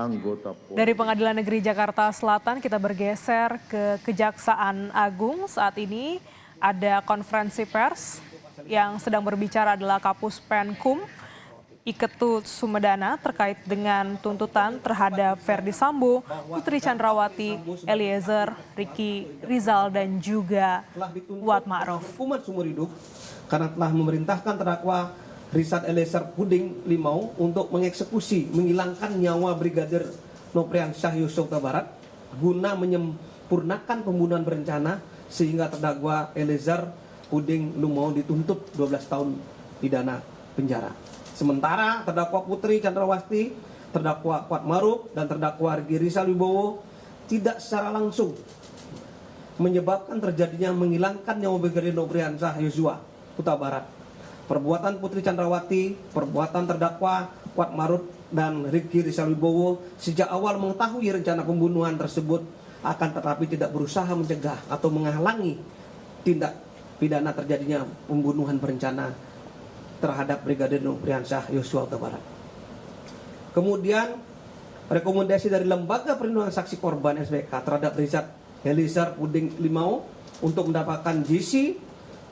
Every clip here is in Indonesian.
anggota Polri. Dari Pengadilan Negeri Jakarta Selatan kita bergeser ke Kejaksaan Agung. Saat ini ada konferensi pers yang sedang berbicara adalah Kapus Penkum Iketut Sumedana terkait dengan tuntutan terhadap Ferdy Sambo, Putri Chandrawati, Eliezer, Ricky Rizal dan juga Kuat Ma'ruf. Hukuman seumur hidup karena telah memerintahkan terdakwa Richard Eliezer Puding Limau untuk mengeksekusi, menghilangkan nyawa Brigadir Nopriansyah Yosua Huta Barat guna menyempurnakan pembunuhan berencana sehingga terdakwa Eliezer Puding Limau dituntut 12 tahun pidana penjara. Sementara terdakwa Putri Chandrawati, terdakwa Kuat Ma'ruf dan terdakwa Ricky Rizal Wibowo tidak secara langsung menyebabkan terjadinya menghilangkan nyawa Brigadir Nopriansyah Yosua Huta Barat. Perbuatan Putri Chandrawati, perbuatan terdakwa Kuat Ma'ruf dan Ricky Rizal Wibowo sejak awal mengetahui rencana pembunuhan tersebut akan tetapi tidak berusaha mencegah atau menghalangi tindak pidana terjadinya pembunuhan berencana terhadap Brigadir Nopriansyah Yosua Huta Barat. Kemudian rekomendasi dari Lembaga Perlindungan Saksi Korban SPK terhadap Richard Eliezer Puding Limau untuk mendapatkan JC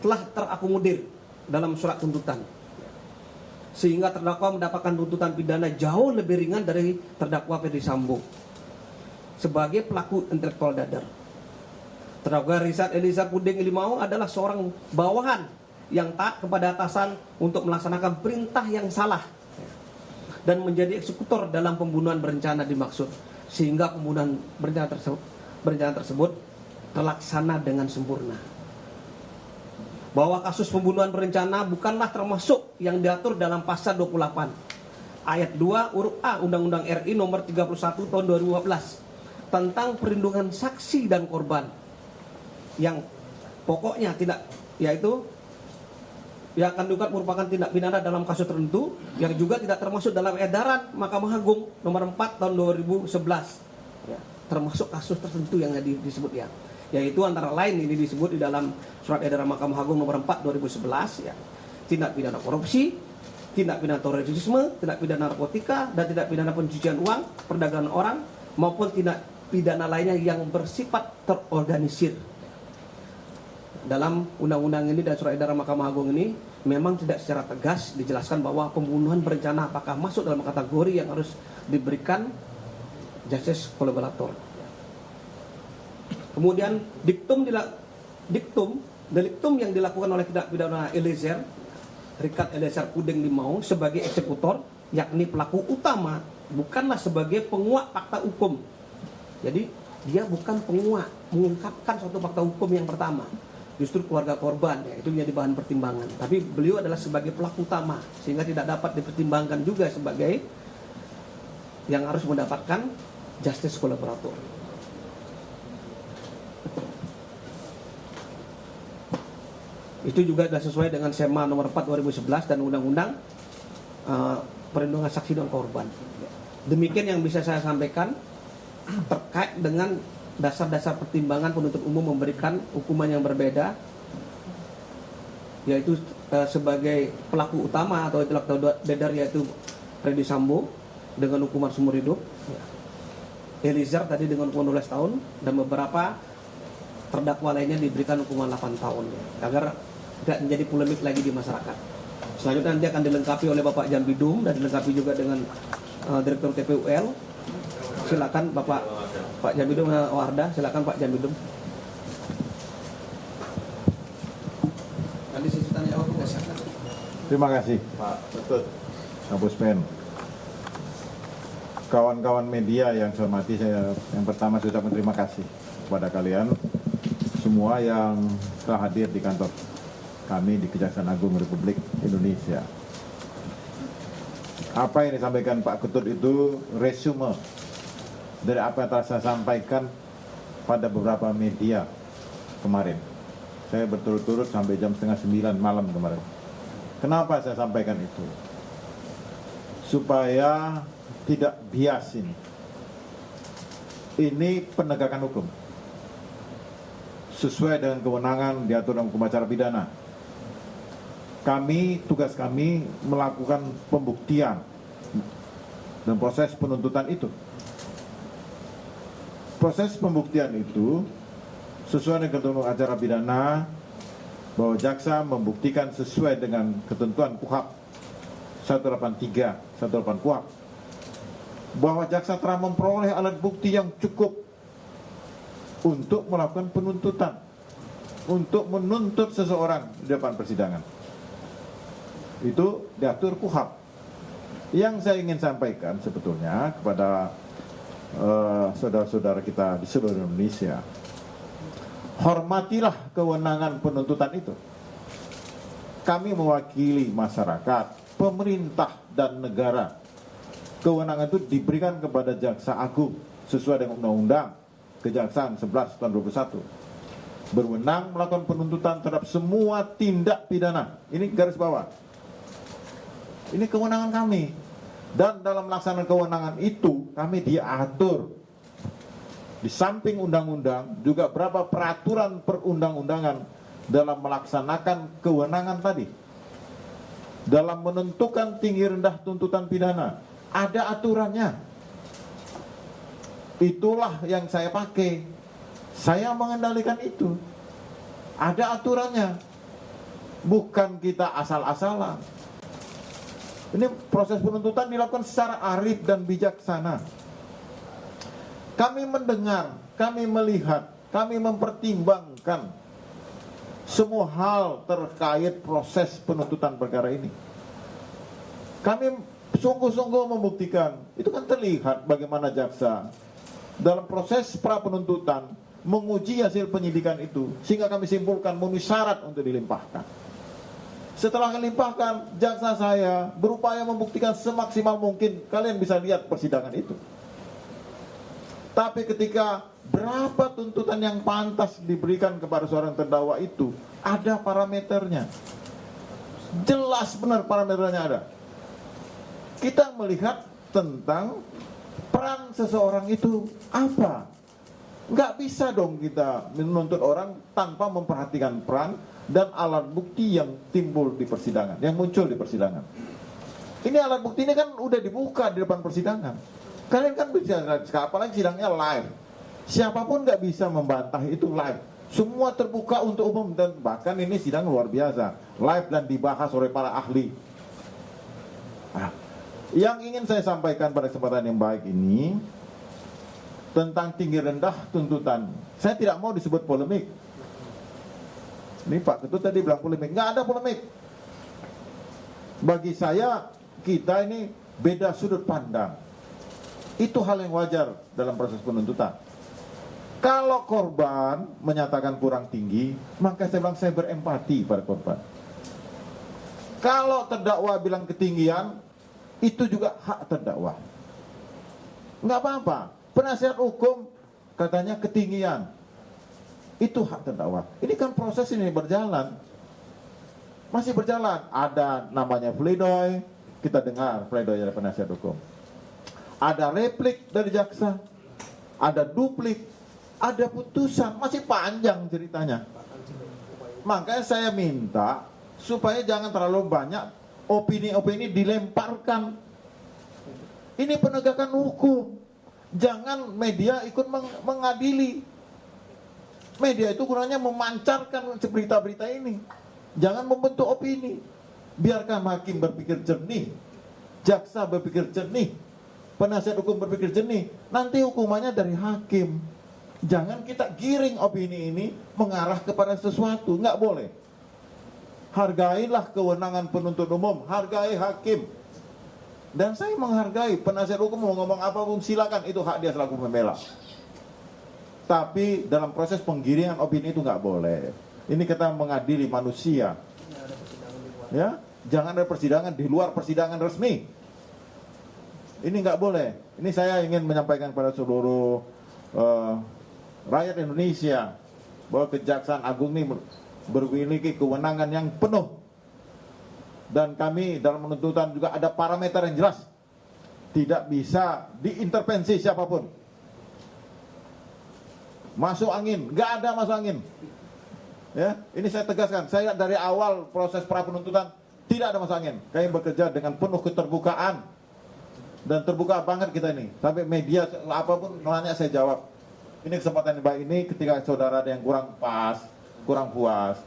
telah terakomodir dalam surat tuntutan, sehingga terdakwa mendapatkan tuntutan pidana jauh lebih ringan dari terdakwa Ferdy Sambo sebagai pelaku intelektual dadar. Terdakwa Richard Eliezer Puding Limau adalah seorang bawahan yang taat kepada atasan untuk melaksanakan perintah yang salah dan menjadi eksekutor dalam pembunuhan berencana dimaksud, sehingga pembunuhan berencana tersebut terlaksana dengan sempurna. Bahwa kasus pembunuhan berencana bukanlah termasuk yang diatur dalam pasal 28 ayat 2 huruf A Undang-Undang RI nomor 31 tahun 2015 tentang perlindungan saksi dan korban, yang pokoknya tidak, yaitu yang akan diungkap merupakan tindak pidana dalam kasus tertentu yang juga tidak termasuk dalam edaran Mahkamah Agung nomor 4 tahun 2011 ya, termasuk kasus tertentu yang disebut ya, yaitu antara lain ini disebut di dalam surat edaran Mahkamah Agung nomor 4 2011 ya, tindak pidana korupsi, tindak pidana terorisme, tindak pidana narkotika dan tindak pidana pencucian uang, perdagangan orang maupun tindak pidana lainnya yang bersifat terorganisir. Dalam undang-undang ini dan surat edaran Mahkamah Agung ini memang tidak secara tegas dijelaskan bahwa pembunuhan berencana apakah masuk dalam kategori yang harus diberikan justice collaborator. Kemudian deliktum yang dilakukan oleh tindak pidana Eliezer Richard Eliezer Puding Limau sebagai eksekutor, yakni pelaku utama, bukanlah sebagai penguak fakta hukum. Jadi dia bukan penguak mengungkapkan suatu fakta hukum yang pertama, justru keluarga korban ya, itu menjadi bahan pertimbangan. Tapi beliau adalah sebagai pelaku utama, sehingga tidak dapat dipertimbangkan juga sebagai yang harus mendapatkan justice collaborator. Itu juga sudah sesuai dengan SEMA nomor 4 2011 dan Undang-Undang Perlindungan Saksi dan Korban. Demikian yang bisa saya sampaikan terkait dengan dasar-dasar pertimbangan penuntut umum memberikan hukuman yang berbeda, yaitu sebagai pelaku utama atau intelektual dadar yaitu Ferdy Sambo dengan hukuman seumur hidup, Eliezer tadi dengan hukuman 12 tahun dan beberapa terdakwa lainnya diberikan hukuman 8 tahun agar tidak menjadi polemik lagi di masyarakat. Selanjutnya nanti akan dilengkapi oleh Bapak Jambidum dan dilengkapi juga dengan Direktur TPUL. Silakan Pak Jambidum Wardah, silakan Pak Jambidum. Nanti sisi tanya jawab. Terima kasih Pak Ketut, Kapus Pen. Kawan-kawan media yang saya hormati, saya yang pertama sudah berterima kasih kepada kalian semua yang telah hadir di kantor kami di Kejaksaan Agung Republik Indonesia. Apa yang disampaikan Pak Ketut itu resume dari apa yang telah saya sampaikan pada beberapa media kemarin. Saya berturut-turut sampai jam 8:30 malam kemarin. Kenapa saya sampaikan itu? Supaya tidak bias ini. Ini penegakan hukum. Sesuai dengan kewenangan diatur dalam hukum acara pidana. Tugas kami melakukan pembuktian dan proses penuntutan itu. Proses pembuktian itu sesuai dengan ketentuan acara pidana bahwa jaksa membuktikan sesuai dengan ketentuan KUHP 183, 180 KUHP bahwa jaksa telah memperoleh alat bukti yang cukup untuk melakukan penuntutan, untuk menuntut seseorang di depan persidangan. Itu diatur KUHP. Yang saya ingin sampaikan sebetulnya kepada saudara-saudara kita di seluruh Indonesia, hormatilah kewenangan penuntutan itu. Kami mewakili masyarakat, pemerintah, dan negara. Kewenangan itu diberikan kepada Jaksa Agung sesuai dengan Undang-Undang Kejaksaan 11 tahun 2021. Berwenang melakukan penuntutan terhadap semua tindak pidana. Ini garis bawah. Ini kewenangan kami. Dan dalam melaksanakan kewenangan itu kami diatur di samping undang-undang juga berapa peraturan perundang-undangan dalam melaksanakan kewenangan tadi. Dalam menentukan tinggi rendah tuntutan pidana ada aturannya. Itulah yang saya pakai. Saya mengendalikan itu. Ada aturannya. Bukan kita asal-asalan. Ini proses penuntutan dilakukan secara arif dan bijaksana. Kami mendengar, kami melihat, kami mempertimbangkan semua hal terkait proses penuntutan perkara ini. Kami sungguh-sungguh membuktikan, itu kan terlihat bagaimana jaksa dalam proses pra penuntutan menguji hasil penyidikan itu sehingga kami simpulkan memenuhi syarat untuk dilimpahkan. Setelah dilimpahkan, jaksa saya berupaya membuktikan semaksimal mungkin. Kalian bisa lihat persidangan itu. Tapi ketika berapa tuntutan yang pantas diberikan kepada seorang terdakwa itu, ada parameternya. Jelas benar parameternya ada. Kita melihat tentang peran seseorang itu apa. Nggak bisa dong kita menuntut orang tanpa memperhatikan peran dan alat bukti yang timbul di persidangan, yang muncul di persidangan. Ini alat bukti ini kan udah dibuka di depan persidangan. Kalian kan bisa, apalagi sidangnya live. Siapapun nggak bisa membantah itu live. Semua terbuka untuk umum dan bahkan ini sidang luar biasa, live dan dibahas oleh para ahli. Nah, yang ingin saya sampaikan pada kesempatan yang baik ini tentang tinggi rendah tuntutan. Saya tidak mau disebut polemik. Ini Pak Ketut tadi bilang polemik. Nggak ada polemik. Bagi saya, kita ini beda sudut pandang. Itu hal yang wajar dalam proses penuntutan. Kalau korban menyatakan kurang tinggi, maka saya bilang saya berempati pada korban. Kalau terdakwa bilang ketinggian, itu juga hak terdakwa. Nggak apa-apa. Penasihat hukum katanya ketinggian. Itu hak terdakwa. Ini kan proses ini berjalan. Masih berjalan. Ada namanya pledoi. Kita dengar pledoi dari penasihat hukum. Ada replik dari jaksa. Ada duplik. Ada putusan. Masih panjang ceritanya. Makanya saya minta supaya jangan terlalu banyak opini-opini dilemparkan. Ini penegakan hukum. Jangan media ikut mengadili. Media itu gunanya memancarkan berita-berita ini. Jangan membentuk opini. Biarkan hakim berpikir jernih, jaksa berpikir jernih, penasihat hukum berpikir jernih. Nanti hukumannya dari hakim. Jangan kita giring opini ini mengarah kepada sesuatu. Nggak boleh. Hargailah kewenangan penuntut umum, hargai hakim. Dan saya menghargai penasihat hukum mau ngomong apapun silakan, itu hak dia selaku pembela. Tapi dalam proses penggiringan opini itu nggak boleh. Ini kita mengadili manusia. Ya, jangan ada persidangan di luar persidangan resmi. Ini nggak boleh. Ini saya ingin menyampaikan kepada seluruh rakyat Indonesia bahwa Kejaksaan Agung ini memiliki kewenangan yang penuh. Dan kami dalam penuntutan juga ada parameter yang jelas. Tidak bisa diintervensi siapapun. Masuk angin, nggak ada masuk angin. Ya, ini saya tegaskan. Saya dari awal proses pra penuntutan tidak ada masuk angin. Kami bekerja dengan penuh keterbukaan. Dan terbuka banget kita ini. Sampai media apapun nanya saya jawab. Ini kesempatan yang baik ini ketika saudara ada yang kurang pas, kurang puas,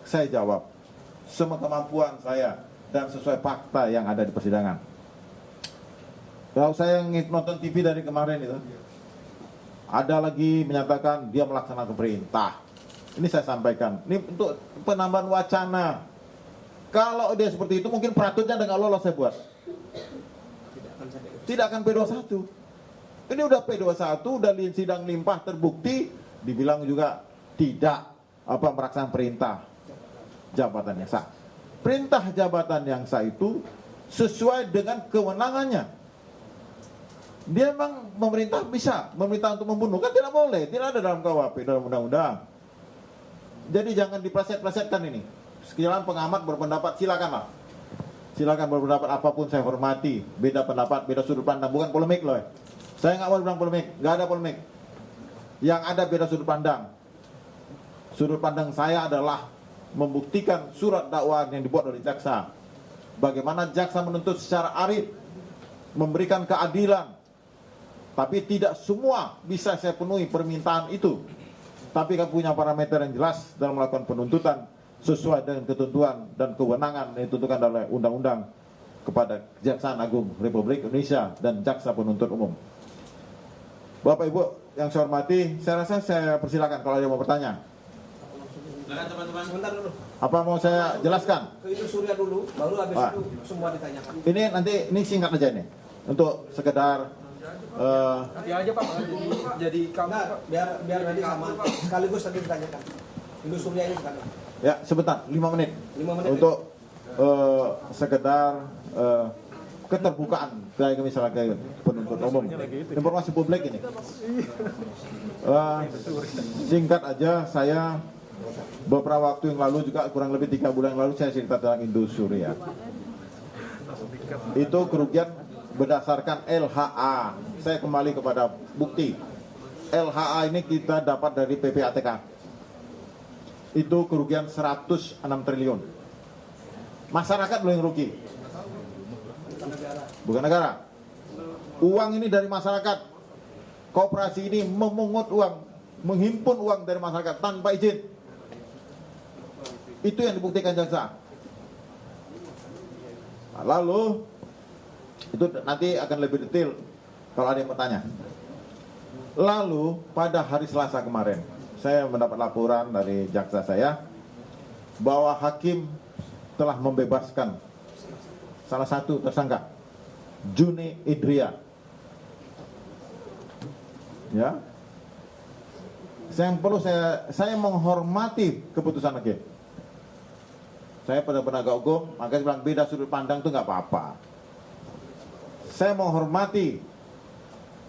saya jawab. Semua kemampuan saya dan sesuai fakta yang ada di persidangan. Kalau saya nonton TV dari kemarin itu, ada lagi menyatakan dia melaksanakan perintah. Ini saya sampaikan. Ini untuk penambahan wacana. Kalau dia seperti itu mungkin peraturannya dengan lolos saya buat. Tidak akan P21. Ini udah P21, udah sidang limpah terbukti, dibilang juga tidak melaksanakan perintah jabatan yang sah. Perintah jabatan yang sah itu sesuai dengan kewenangannya. Dia memang memerintah bisa, memerintah untuk membunuh, kan tidak boleh, tidak ada dalam KUHP, dalam undang-undang. Jadi jangan dipleset-plesetkan ini. Sekiranya pengamat berpendapat, silakanlah. Silakan berpendapat apapun, saya hormati. Beda pendapat, beda sudut pandang, bukan polemik loh. Saya nggak mau bilang polemik, nggak ada polemik. Yang ada beda sudut pandang. Sudut pandang saya adalah membuktikan surat dakwaan yang dibuat oleh jaksa. Bagaimana jaksa menuntut secara arif, memberikan keadilan. Tapi tidak semua bisa saya penuhi permintaan itu. Tapi kami punya parameter yang jelas dalam melakukan penuntutan sesuai dengan ketentuan dan kewenangan yang ditentukan oleh undang-undang kepada Kejaksaan Agung Republik Indonesia dan Jaksa Penuntut Umum. Bapak Ibu yang saya hormati, saya rasa saya persilakan kalau ada yang mau bertanya. Silakan teman-teman. Sebentar dulu. Apa mau saya jelaskan? Ke Idul Surya dulu, baru habis itu semua ditanyakan. Ini nanti ini singkat aja nih. Untuk sekedar Ya aja Pak, jadi kamu Nah, biar nanti sama sekaligus nanti ditanyakan. Idul Surya ini sekalian. ya sebentar 5 menit. 5 menit. Untuk sekedar keterbukaan kayak misalnya kayak penuntut umum, informasi publik ini. Singkat aja, saya beberapa waktu yang lalu juga kurang lebih 3 bulan yang lalu saya cerita tentang Indus Surya. Itu kerugian berdasarkan LHA. Saya kembali kepada bukti. LHA ini kita dapat dari PPATK. Itu kerugian 106 triliun. Masyarakat loh yang rugi. Bukan negara. Uang ini dari masyarakat. Koperasi ini memungut uang, menghimpun uang dari masyarakat tanpa izin. Itu yang dibuktikan jaksa. Nah, lalu itu nanti akan lebih detail kalau ada yang bertanya. Lalu pada hari Selasa kemarin, saya mendapat laporan dari jaksa saya bahwa hakim telah membebaskan salah satu tersangka, Juni Idria. Ya, saya menghormati keputusan hakim. Saya pada penegak hukum, makanya bilang beda sudut pandang itu nggak apa-apa. Saya menghormati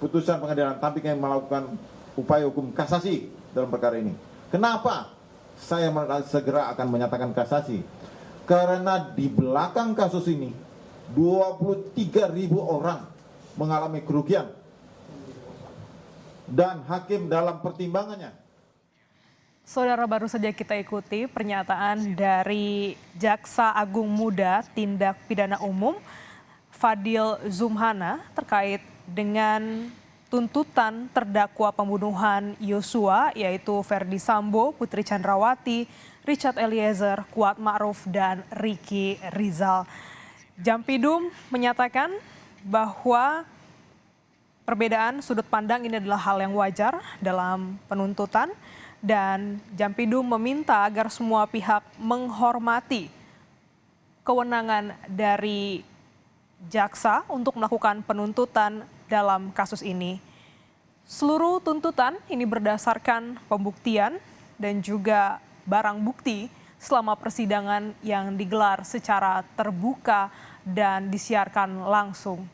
putusan pengadilan, tapi kami melakukan upaya hukum kasasi dalam perkara ini. Kenapa saya segera akan menyatakan kasasi? Karena di belakang kasus ini 23.000 orang mengalami kerugian. Dan hakim dalam pertimbangannya. Saudara, baru saja kita ikuti pernyataan dari Jaksa Agung Muda Tindak Pidana Umum Fadil Zumhana terkait dengan tuntutan terdakwa pembunuhan Yosua, yaitu Ferdi Sambo, Putri Chandrawati, Richard Eliezer, Kuat Ma'ruf, dan Ricky Rizal. Jampidum menyatakan bahwa perbedaan sudut pandang ini adalah hal yang wajar dalam penuntutan, dan Jampidum meminta agar semua pihak menghormati kewenangan dari jaksa untuk melakukan penuntutan dalam kasus ini. Seluruh tuntutan ini berdasarkan pembuktian dan juga barang bukti selama persidangan yang digelar secara terbuka dan disiarkan langsung.